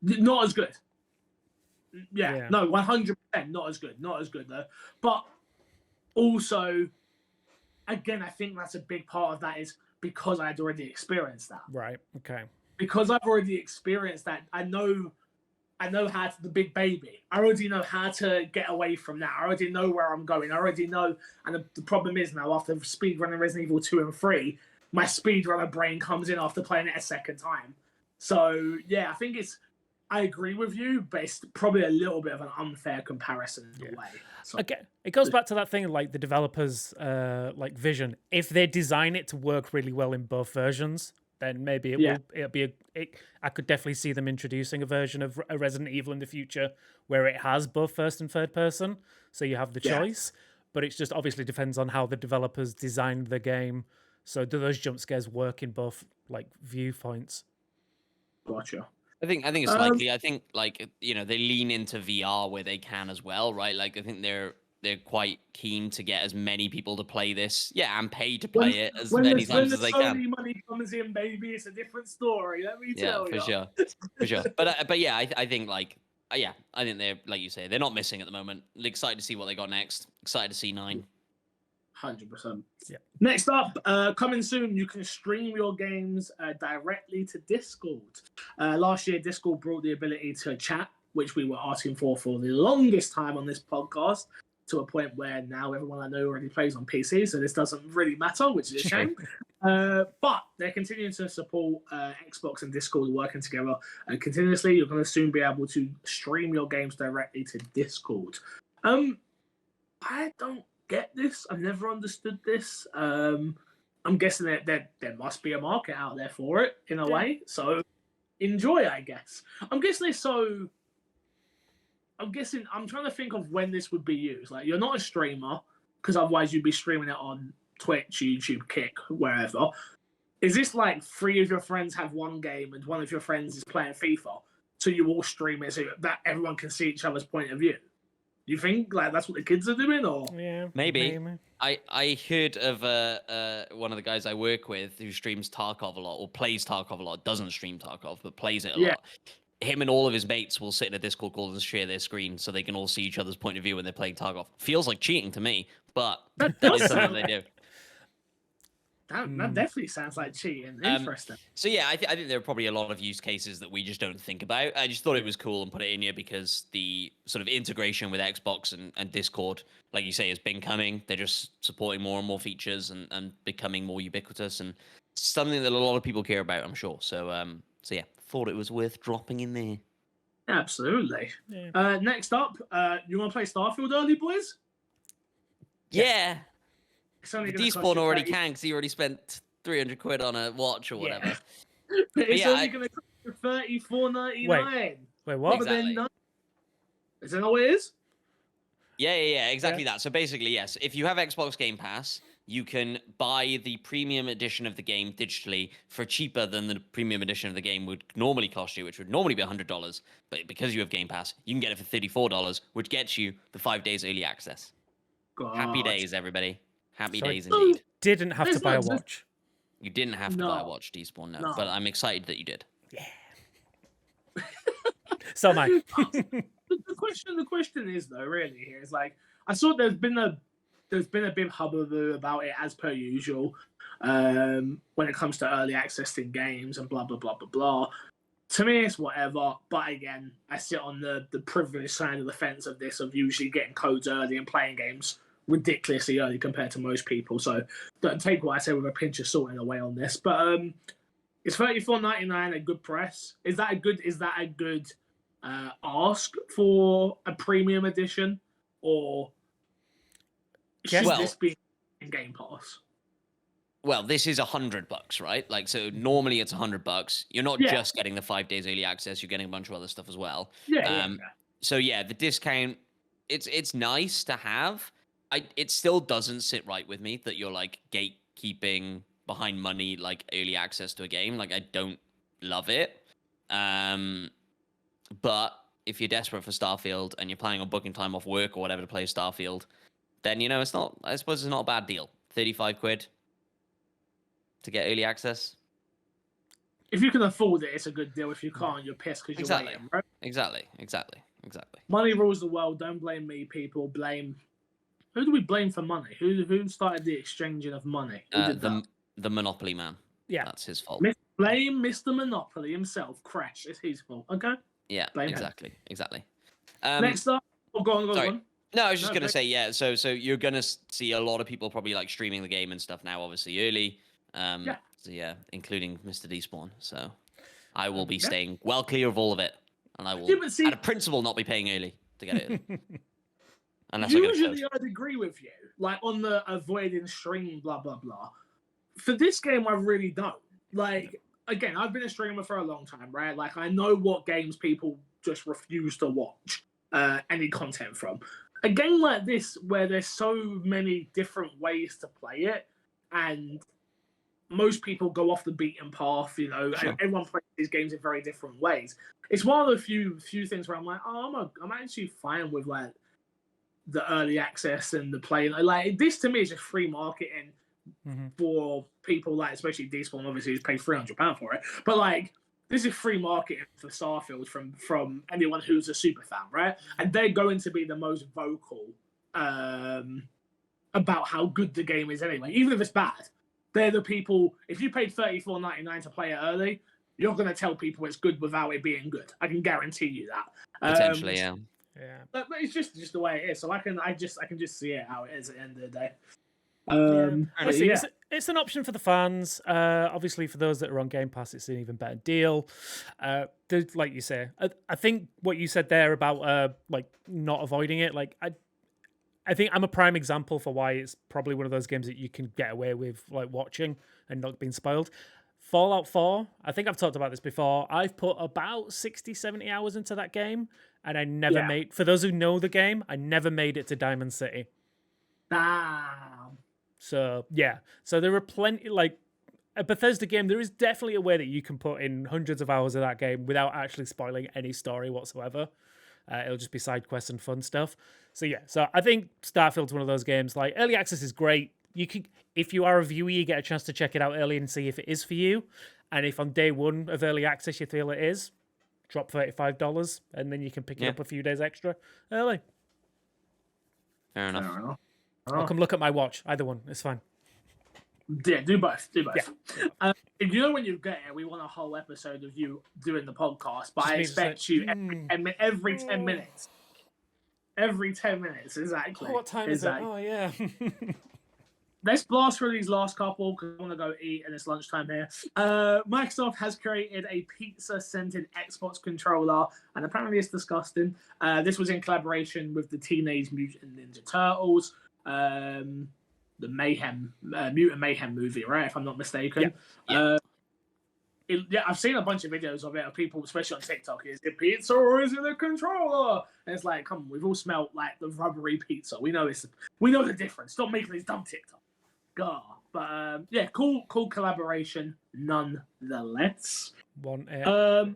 Not as good. Yeah. Yeah. No, 100% not as good. Not as good though. But also, again, I think that's a big part of that is because I'd already experienced that. Right. Okay. Because I've already experienced that, I know how to, the big baby. I already know how to get away from that. I already know where I'm going. I already know. And the problem is now, after speedrunning Resident Evil 2 and 3, my speedrunner brain comes in after playing it a second time. So, yeah, I think I agree with you, but it's probably a little bit of an unfair comparison in a way. So, Again, it goes back to that thing like the developers' like vision. If they design it to work really well in both versions, then maybe it'll be I could definitely see them introducing a version of a Resident Evil in the future where it has both first and third person, so you have the choice. But it just obviously depends on how the developers designed the game. So do those jump scares work in both like viewpoints? gotcha. I think it's likely. I think like they lean into VR where they can as well, right? Like I think they're quite keen to get as many people to play this, and pay to play it as many times as they can. When the Sony money comes in, baby, it's a different story. Let me tell you. Yeah, for sure. But yeah, I think like I think they're like you say, they're not missing at the moment. Excited to see what they got next. Excited to see 9. 100%. Yeah. Next up, coming soon, you can stream your games directly to Discord. Last year, Discord brought the ability to chat, which we were asking for the longest time on this podcast, to a point where now everyone I know already plays on PC, so this doesn't really matter, which is a shame. But they're continuing to support Xbox and Discord working together continuously. You're going to soon be able to stream your games directly to Discord. I don't get this. I've never understood this. I'm guessing that there must be a market out there for it in a way. So enjoy, I guess. I'm guessing I'm trying to think of when this would be used. Like, you're not a streamer, because otherwise you'd be streaming it on Twitch, YouTube, Kick, wherever. Is this like 3 of your friends have one game and 1 of your friends is playing FIFA, so you all stream it so that everyone can see each other's point of view? You think like that's what the kids are doing, or maybe? I heard of one of the guys I work with who streams Tarkov a lot, or plays Tarkov a lot. Doesn't stream Tarkov, but plays it a lot. Him and all of his mates will sit in a Discord call and share their screen so they can all see each other's point of view when they're playing Tarkov. Feels like cheating to me, but that is something they do. That definitely sounds like cheating. Interesting. So yeah, I think there are probably a lot of use cases that we just don't think about. I just thought it was cool and put it in here because the sort of integration with Xbox and Discord, like you say, has been coming. They're just supporting more and more features and becoming more ubiquitous, and something that a lot of people care about, I'm sure. So yeah, thought it was worth dropping in there. Absolutely. Yeah. Next up, you want to play Starfield early, boys? Yeah. The Despawn already can because he already spent 300 quid on a watch or whatever. But it's only going to cost you $34.99. Wait, what? Exactly. Is that what it is? Yeah, exactly that. So basically, yes, if you have Xbox Game Pass, you can buy the premium edition of the game digitally for cheaper than the premium edition of the game would normally cost you, which would normally be $100. But because you have Game Pass, you can get it for $34, which gets you the 5 days early access. God. Happy days, everybody. Happy So days indeed. Didn't have to buy a watch. You didn't have to No. buy a watch, Despawn, no. No. But I'm excited that you did. Yeah. So am I. The question is though, really, here is like, I saw there's been a big hubbub about it as per usual, when it comes to early accessing games and blah blah blah blah blah. To me, it's whatever. But again, I sit on the privileged side of the fence of this, of usually getting codes early and playing games ridiculously early compared to most people. So don't take what I say with a pinch of salt in a way on this. But is $34.99 a good price? Is that a good ask for a premium edition, or should this be in Game Pass? Well, this is $100, right? Like, so normally it's $100. You're not just getting the 5 days early access; you're getting a bunch of other stuff as well. So yeah, the discount, it's nice to have. It still doesn't sit right with me that you're like gatekeeping behind money, like early access to a game. Like, I don't love it. But if you're desperate for Starfield and you're planning on booking time off work or whatever to play Starfield, then it's not. I suppose it's not a bad deal. 35 quid. To get early access. If you can afford it, it's a good deal. If you can't, you're pissed because you're waiting, right? Exactly. Money rules the world. Don't blame me, people. Blame... Who do we blame for money? Who started the exchanging of money? Who did that? The Monopoly man. Yeah. That's his fault. Blame Mr. Monopoly himself. Crash. It's his fault. Okay? Yeah, blame exactly. Next up... Oh, go on. No, I was just going to say, yeah, so you're going to see a lot of people probably like streaming the game and stuff now, obviously early. So yeah, including Mr. Despawn. So I will be staying well clear of all of it, and I will, out of principle, not be paying early to get it. Usually, I'd agree with you, like on the avoiding stream, blah blah blah. For this game, I really don't. Like, again, I've been a streamer for a long time, right? Like, I know what games people just refuse to watch any content from. A game like this, where there's so many different ways to play it, and most people go off the beaten path, and everyone plays these games in very different ways. It's one of the few things where I'm like, I'm actually fine with like the early access and the play. Like, this to me is just free marketing for people, like, especially Despawn, obviously, who's paid £300 for it. But like, this is free marketing for Starfield from anyone who's a super fan, right? And they're going to be the most vocal about how good the game is anyway, even if it's bad. They're the people, if you paid $34.99 to play it early, you're going to tell people it's good without it being good. I can guarantee you that. Potentially, yeah. But it's just the way it is. So I can just see it how it is at the end of the day. It's an option for the fans. Obviously, for those that are on Game Pass, it's an even better deal. Like you say, I think what you said there about like not avoiding it, like I think I'm a prime example for why it's probably one of those games that you can get away with like watching and not being spoiled. Fallout 4, I think I've talked about this before. I've put about 60, 70 hours into that game, and I never made, for those who know the game, I never made it to Diamond City. Damn. So, yeah. So there are plenty, like, a Bethesda game, there is definitely a way that you can put in hundreds of hours of that game without actually spoiling any story whatsoever. It'll just be side quests and fun stuff. So yeah, so I think Starfield's one of those games. Like, early access is great. You could, if you are a viewer, you get a chance to check it out early and see if it is for you. And if on day one of early access you feel it is, drop $35 and then you can pick it up a few days extra early. Fair enough. I'll come look at my watch. Either one, it's fine. Yeah, do both. Yeah. When you get here, we want a whole episode of you doing the podcast, but I expect you every 10 minutes. Every 10 minutes, exactly. Oh, what time is it? Oh, yeah. Let's blast through these last couple because I want to go eat and it's lunchtime here. Microsoft has created a pizza-scented Xbox controller, and apparently it's disgusting. This was in collaboration with the Teenage Mutant Ninja Turtles, the Mutant Mayhem movie, right? If I'm not mistaken. I've seen a bunch of videos of it of people, especially on TikTok. Is it pizza or is it a controller? And it's like, come on, we've all smelt like the rubbery pizza. We know the difference. Stop making these dumb TikTok. God, but cool collaboration nonetheless. Want it.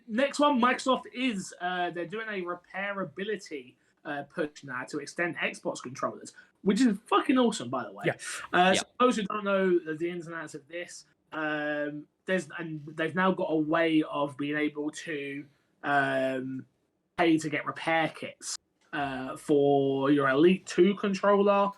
Next one, Microsoft is they're doing a repairability push now to extend Xbox controllers. which is fucking awesome, by the way. Yeah. So those who don't know the ins and outs of this, they've now got a way of being able to pay to get repair kits for your Elite 2 controller,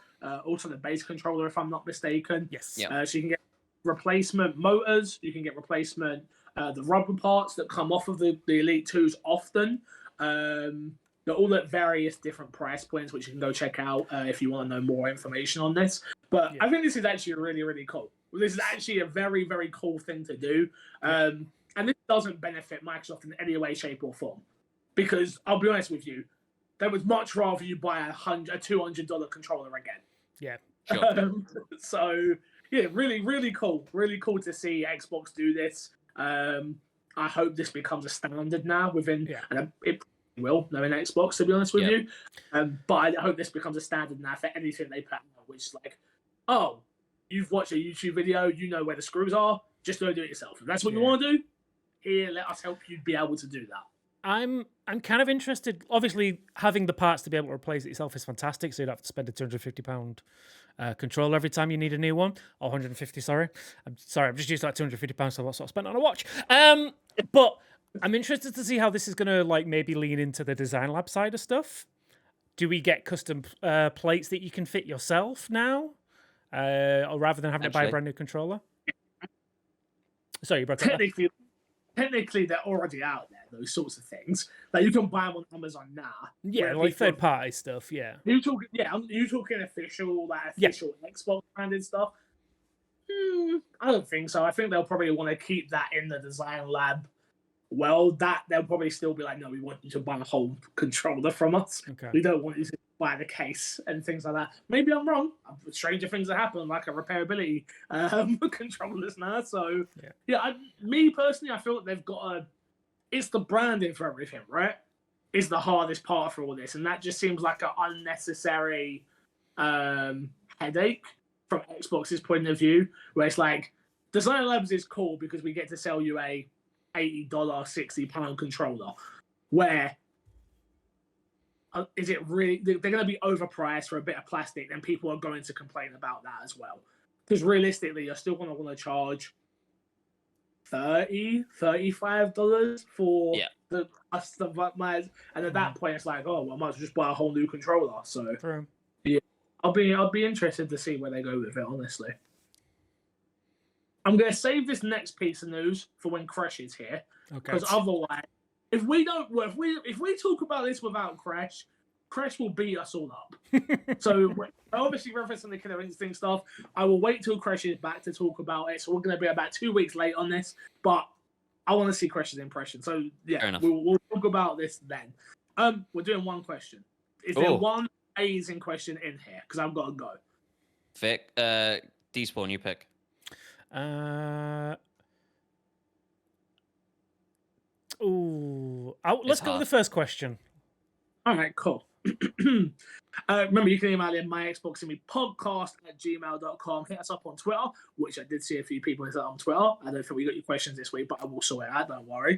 also the base controller, if I'm not mistaken. Yes. So you can get replacement motors, you can get replacement the rubber parts that come off of the Elite 2s often. They're all at various different price points, which you can go check out if you want to know more information on this. But I think this is actually really, really cool. This is actually a very, very cool thing to do. And this doesn't benefit Microsoft in any way, shape, or form. Because I'll be honest with you, they would much rather you buy a $200 controller again. Yeah. Sure. So, yeah, really, really cool. Really cool to see Xbox do this. I hope this becomes a standard now within, and it will, knowing Xbox, to be honest with you. But I hope this becomes a standard now for anything they put out, which is like, oh, you've watched a YouTube video, you know where the screws are, just go do it yourself. If that's what you want to do, here, let us help you be able to do that. I'm kind of interested. Obviously, having the parts to be able to replace it yourself is fantastic. So you don't have to spend a £250 controller every time you need a new one, or 150. Sorry, I'm just used to that £250, so that's what I spent on a watch. But I'm interested to see how this is going to like maybe lean into the design lab side of stuff. Do we get custom plates that you can fit yourself now, or rather than having to buy a brand new controller? Sorry, you broke up. Technically, they're already out there. Those sorts of things, like you can buy them on Amazon now. Yeah, like third-party stuff. Yeah. You talking official, Xbox branded stuff? I don't think so. I think they'll probably want to keep that in the design lab. Well, that they'll probably still be like, no, we want you to buy a whole controller from us. Okay. We don't want you to buy the case and things like that. Maybe I'm wrong. Stranger things that happen, like a repairability controllers now. So me personally, I feel like they've got it's the branding for everything, right? Is the hardest part for all this, and that just seems like an unnecessary headache from Xbox's point of view, where it's like Design Labs is cool because we get to sell you a $80, £60 controller, where is it really? They're going to be overpriced for a bit of plastic, and people are going to complain about that as well. Because realistically, you're still going to want to charge $30, $35 for the stuff like mine. And at that point, it's like, oh, well, I might as well just buy a whole new controller. So yeah, I'll be interested to see where they go with it. Honestly, I'm going to save this next piece of news for when Crash is here, because otherwise. If we talk about this without Crash will beat us all up. So obviously referencing the Killer Instinct stuff, I will wait till Crash is back to talk about it. So we're going to be about 2 weeks late on this, but I want to see Crash's impression. So yeah, we'll talk about this then. We're doing one question. Is there one amazing question in here? Because I've got to go. Vic, Despawn, you pick. Let's go with the first question. All right, cool. Remember, you can email in myxboxingmepodcast@gmail.com. Hit us up on Twitter, which I did see a few people hit on Twitter. I don't think we got your questions this week, but I will sort it out, don't worry.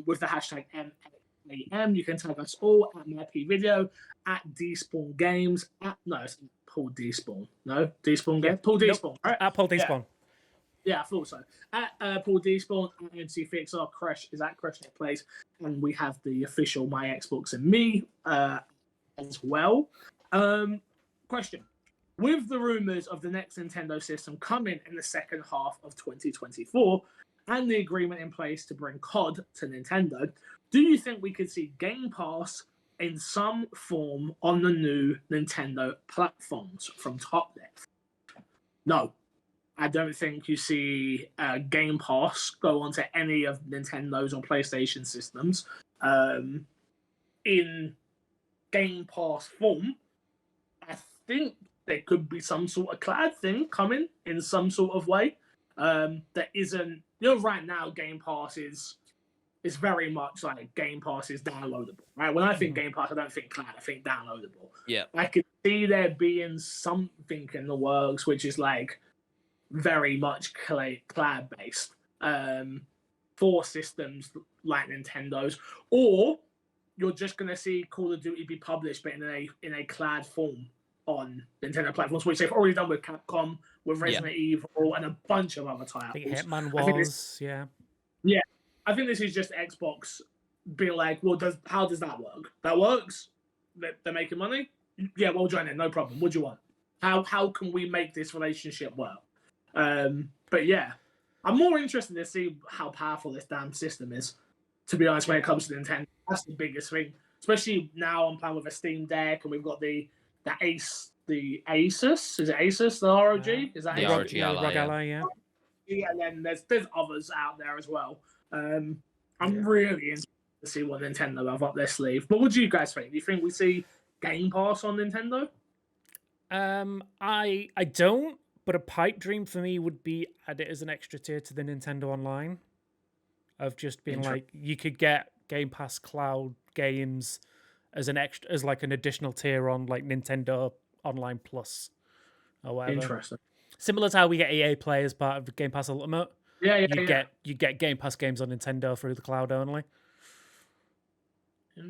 With the hashtag MXAM, you can tag us all at MyPVideo, at Despawn Games, it's Paul Despawn. No, Despawn Games? Paul Despawn, right? At Paul Despawn. Yeah, I thought so. At Paul Despawn, at NCFixR, Crash is at Crash Net Plays, and we have the official My Xbox and Me as well. Question. With the rumours of the next Nintendo system coming in the second half of 2024, and the agreement in place to bring COD to Nintendo, do you think we could see Game Pass in some form on the new Nintendo platforms from Top Left? No. I don't think you see Game Pass go onto any of Nintendo's or PlayStation systems in Game Pass form. I think there could be some sort of cloud thing coming in some sort of way. That isn't, right now Game Pass is very much like Game Pass is downloadable, right? When I think Game Pass, I don't think cloud, I think downloadable. Yeah. I could see there being something in the works which is like very much cloud based for systems like Nintendo's, or you're just going to see Call of Duty be published but in a cloud form on Nintendo platforms, which they've already done with Capcom, with Resident Evil, and a bunch of other I think titles. Hitman I think was, yeah. Yeah, I think this is just Xbox being like, well, how does that work? That works. They're making money. Yeah, well, join in, no problem. What do you want? How can we make this relationship work? But yeah, I'm more interested to see how powerful this damn system is. To be honest, when it comes to Nintendo, that's the biggest thing. Especially now, I'm playing with a Steam Deck, and we've got the Asus. Is it Asus? The ROG? Is that The Asus? ROG Ally, ROG yeah. Ally, yeah. Yeah, and then there's others out there as well. I'm really interested to see what Nintendo have up their sleeve. But what do you guys think? Do you think we see Game Pass on Nintendo? I don't, but a pipe dream for me would be add it as an extra tier to the Nintendo Online, of just being like you could get Game Pass Cloud games as an extra, as like an additional tier on like Nintendo Online Plus or whatever. Interesting. Similar to how we get EA Play as part of Game Pass Ultimate. Yeah, you get Game Pass games on Nintendo through the cloud only.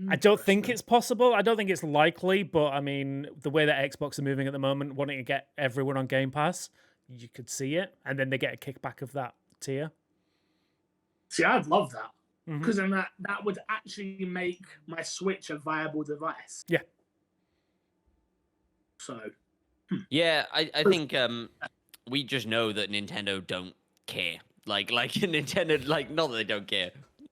I don't think it's possible. I don't think it's likely, but I mean, the way that Xbox are moving at the moment, wanting to get everyone on Game Pass, you could see it, and then they get a kickback of that tier. See, I'd love that. Because then that would actually make my Switch a viable device. Yeah. So. Yeah, I think we just know that Nintendo don't care. Like Nintendo, like, not that they don't care.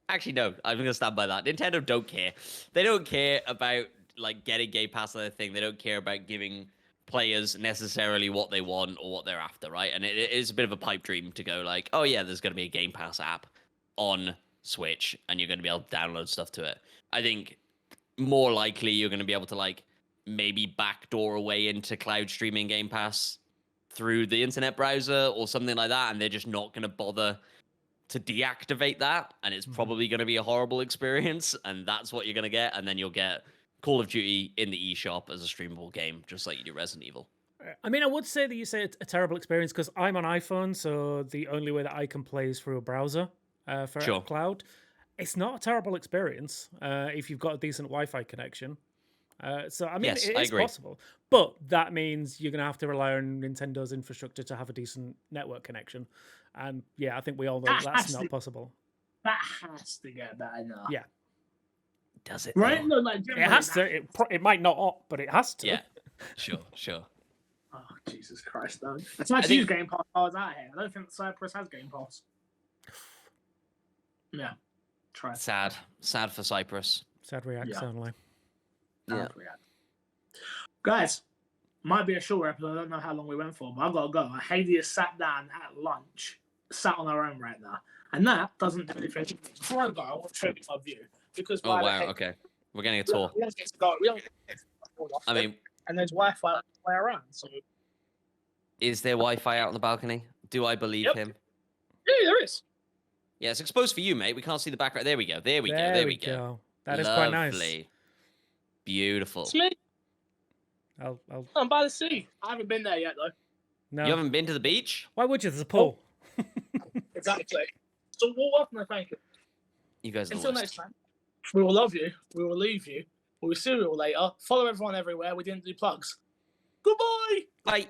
Actually, no, I'm gonna stand by that. Nintendo don't care. They don't care about like getting Game Pass on their thing. They don't care about giving players necessarily what they want or what they're after, right? And it is a bit of a pipe dream to go like, oh yeah, there's gonna be a Game Pass app on Switch, and you're gonna be able to download stuff to it. I think more likely you're gonna be able to like maybe backdoor a way into cloud streaming Game Pass through the internet browser or something like that, and they're just not gonna bother to deactivate that, and it's probably going to be a horrible experience, and that's what you're going to get, and then you'll get Call of Duty in the eShop as a streamable game, just like you do Resident Evil. I mean, I would say that you say it's a terrible experience because I'm on iPhone, so the only way that I can play is through a browser for cloud. It's not a terrible experience if you've got a decent Wi-Fi connection. So, I mean, Yes, it I is agree. possible. But that means you're going to have to rely on Nintendo's infrastructure to have a decent network connection. And yeah, I think we all know that's not possible. That has to get better now. Yeah. Does it? Right? Though? No, like, It has to. It might not, but it has to. Yeah. Sure. Oh, Jesus Christ, though. That's why I use Game Pass while I was out here. I don't think Cyprus has Game Pass. Yeah. Try. Sad for Cyprus. Sad reacts only. Yeah. Guys, might be a short episode. I don't know how long we went for, but I've got to go. Haiti has sat down at lunch, sat on her own right now. And that doesn't do anything. Before I go, I want to show you my view. Because Oh, wow. Okay. We're getting a tour. We don't get to go. We don't get to go. I mean, and there's Wi-Fi all the way around. So is there Wi-Fi out on the balcony? Do I believe him? yeah, there is. Yeah, it's exposed for you, mate. We can't see the background. There we go. There we go. That is quite nice. Lovely. Beautiful. It's me. I'm by the sea. I haven't been there yet, though. No. You haven't been to the beach? Why would you? There's a pool. Exactly. So what no thank you. You guys are the Until worst. next time, we will love you. We will leave you. We will see you all later. Follow everyone everywhere. We didn't do plugs. Goodbye. Bye.